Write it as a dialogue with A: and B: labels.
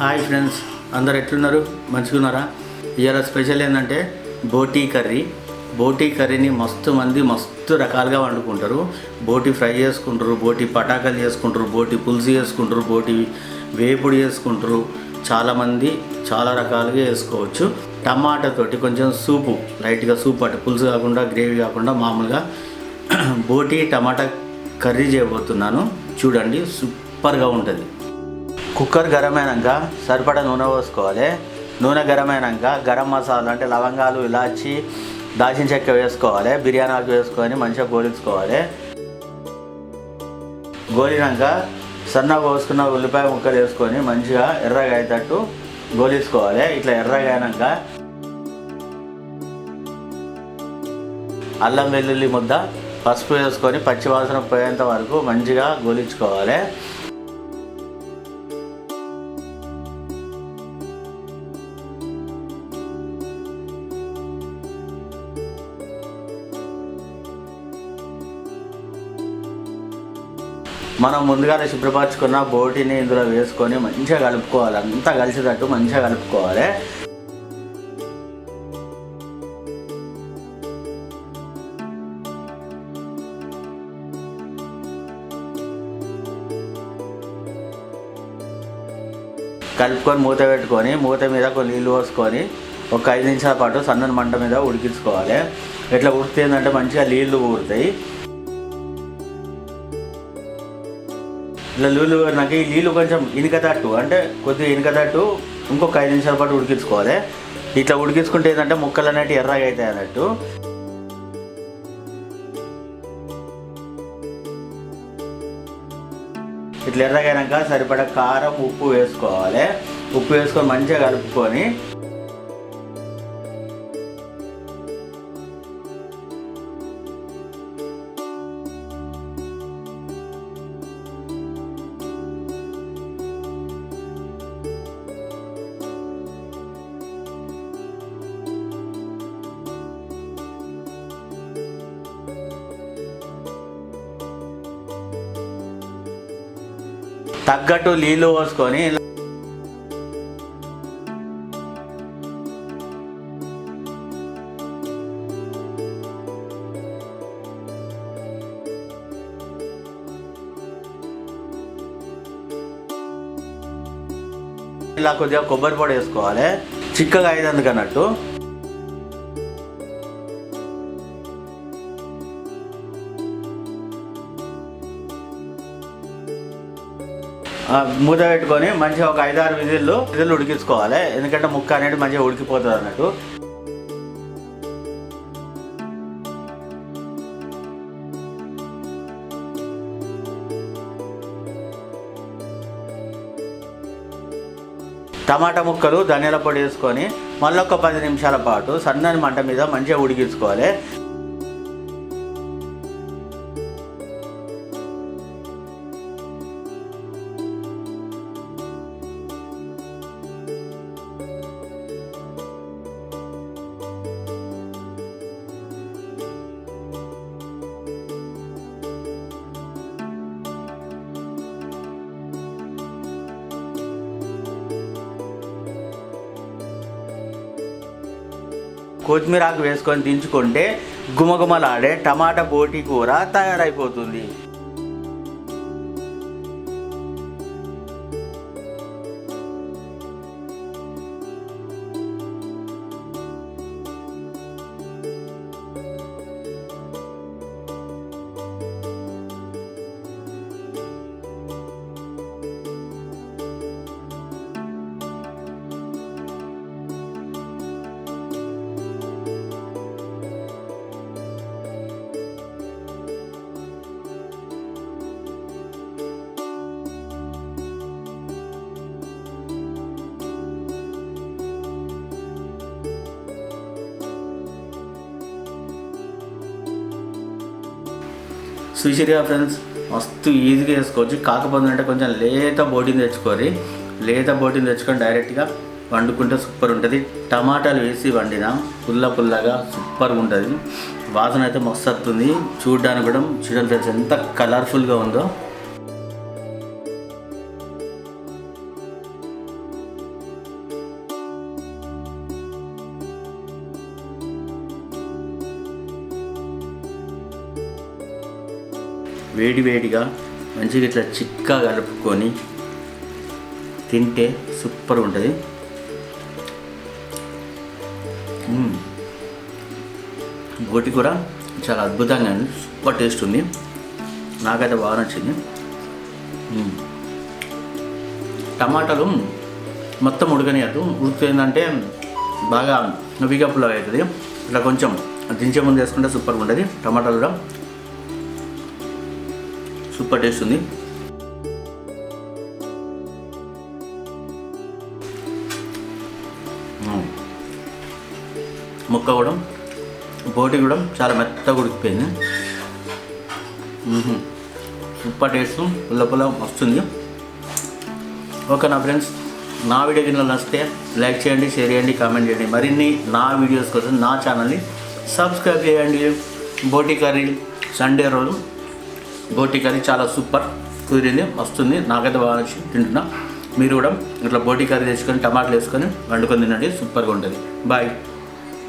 A: Hi friends, అందరు ఎట్లున్నారు? మంచిగున్నారా? ఇవాళ స్పెషల్ ఏంటంటే బోటీ కర్రీ. బోటీ కర్రీని మస్తు రకాలుగా వండుకుంటారు. బోటీ ఫ్రై చేసుకుంటారు, బోటీ పటాకలు చేసుకుంటారు, బోటీ పులుసు చేసుకుంటారు, బోటీ వేపుడు చేసుకుంటారు. చాలామంది చాలా రకాలుగా చేసుకోవచ్చు. టమాటాతోటి కొంచెం సూపు, లైట్గా సూప్ అంటే పులుసు కాకుండా గ్రేవీ కాకుండా మామూలుగా బోటీ టమాటా కర్రీ చేయబోతున్నాను. చూడండి, సూపర్గా ఉంటుంది. కుక్కర్ గరం అయినాక సరిపడా నూనె పోసుకోవాలి. నూనె గరం అయినాక గరం మసాలా అంటే లవంగాలు, ఇలాచి, దాల్చిన చెక్క వేసుకోవాలి. బిర్యానీ ఆకు వేసుకొని మంచిగా గోలించుకోవాలి. గోలినాక సన్నగా కోసుకున్న ఉల్లిపాయ ముక్కలు వేసుకొని మంచిగా ఎర్రగా అయ్యేటట్టు గోలించుకోవాలి. ఇట్లా ఎర్రగా అయినాక అల్లం వెల్లుల్లి ముద్ద, పసుపు వేసుకొని పచ్చివాసన పోయేంత వరకు మంచిగా గోలించుకోవాలి. మనం ముందుగా శుభ్రపరచుకున్న బోటీని ఇందులో వేసుకొని మంచిగా కలుపుకోవాలి. అంతా కలిసేటట్టు మంచిగా కలుపుకోవాలి. కలుపుకొని మూత పెట్టుకొని మూత మీద కొన్ని నీళ్ళు పోసుకొని ఒక 5 నిమిషాల పాటు సన్నని మంట మీద ఉడికించుకోవాలి. ఇట్లా ఉడికితేందంటే మంచిగా నీళ్ళు ఊరుతాయి. ఇట్లా నీళ్ళు ఊరినాక ఈ నీళ్ళు కొంచెం ఇనుకతట్టు అంటే కొద్దిగా ఇనుకతట్టు ఇంకొక 5 నిమిషాల పాటు ఉడికించుకోవాలి. ఇట్లా ఉడికించుకుంటే ఏంటంటే ముక్కలు అనేవి ఎర్రగా అవుతాయి అన్నట్టు. ఇట్లా ఎర్రగా అయినాక సరిపడా కారం, ఉప్పు వేసుకోవాలి. ఉప్పు వేసుకొని మంచిగా కలుపుకొని తగ్గట్టు నీళ్ళు పోసుకొని ఇలా కొద్దిగా కొబ్బరి పొడి వేసుకోవాలి, చిక్కగా అయ్యేందుకు అన్నట్టు. మూత పెట్టుకొని మంచిగా ఒక 5-6 విజిల్లు ఉడికించుకోవాలి. ఎందుకంటే ముక్క అనేది మంచిగా ఉడికిపోతుంది అన్నట్టు. టమాటా ముక్కలు, ధనియాల పొడి వేసుకొని మళ్ళీ ఒక 10 నిమిషాల పాటు సన్నని మంట మీద మంచిగా ఉడికించుకోవాలి. కొత్తిమీర ఆకు వేసుకొని దించుకుంటే గుమగుమలాడే టమాటా బోటీ కూర తయారైపోతుంది. చూసిరుగా ఫ్రెండ్స్, మస్తు ఈజీగా వేసుకోవచ్చు. కాకపోతే అంటే కొంచెం లేత బోటీని తెచ్చుకొని డైరెక్ట్గా వండుకుంటే సూపర్ ఉంటుంది. టమాటాలు వేసి వండినా పుల్లగా సూపర్గా ఉంటుంది. వాసన అయితే మస్తు వస్తుంది. చూడడానికి కూడా చూడండి ఫ్రెండ్స్ ఎంత కలర్ఫుల్గా ఉందో. వేడిగా మంచిగా ఇట్లా చిక్కా కలుపుకొని తింటే సూపర్ ఉంటుంది. బోటి కూర చాలా అద్భుతంగా ఉంది, సూపర్ టేస్ట్ ఉంది, నాకైతే బాగా నచ్చింది. టమాటాలు మొత్తం ఉడకనియద్దు, ఉడికిందంటే బాగా విగప్పులో అవుతుంది. ఇట్లా కొంచెం దించే ముందు వేసుకుంటే సూపర్గా ఉంటుంది. టమాటాలు కూడా సూపర్ టేస్ట్ ఉంది. ముక్క కూడా బోటి కూడా చాలా మెత్తగా ఉడికిపోయింది. సూపర్ టేస్ట్, పుల్ల వస్తుంది. ఓకే నా ఫ్రెండ్స్, నా వీడియో కింద నచ్చితే లైక్ చేయండి, షేర్ చేయండి, కామెంట్ చేయండి. మరిన్ని నా వీడియోస్ కోసం నా ఛానల్ని సబ్స్క్రైబ్ చేయండి. బోటి కర్రీ సండే రోజు బోటి కర్రీ చాలా సూపర్ కుదిరింది, వస్తుంది, నాకైతే బాగా నచ్చి తింటున్నా. మీరు కూడా ఇట్లా బోటి కర్రీ తెచ్చుకొని టమాటాలు వేసుకొని వండుకొని తినండి, సూపర్గా ఉంటుంది. బాయ్.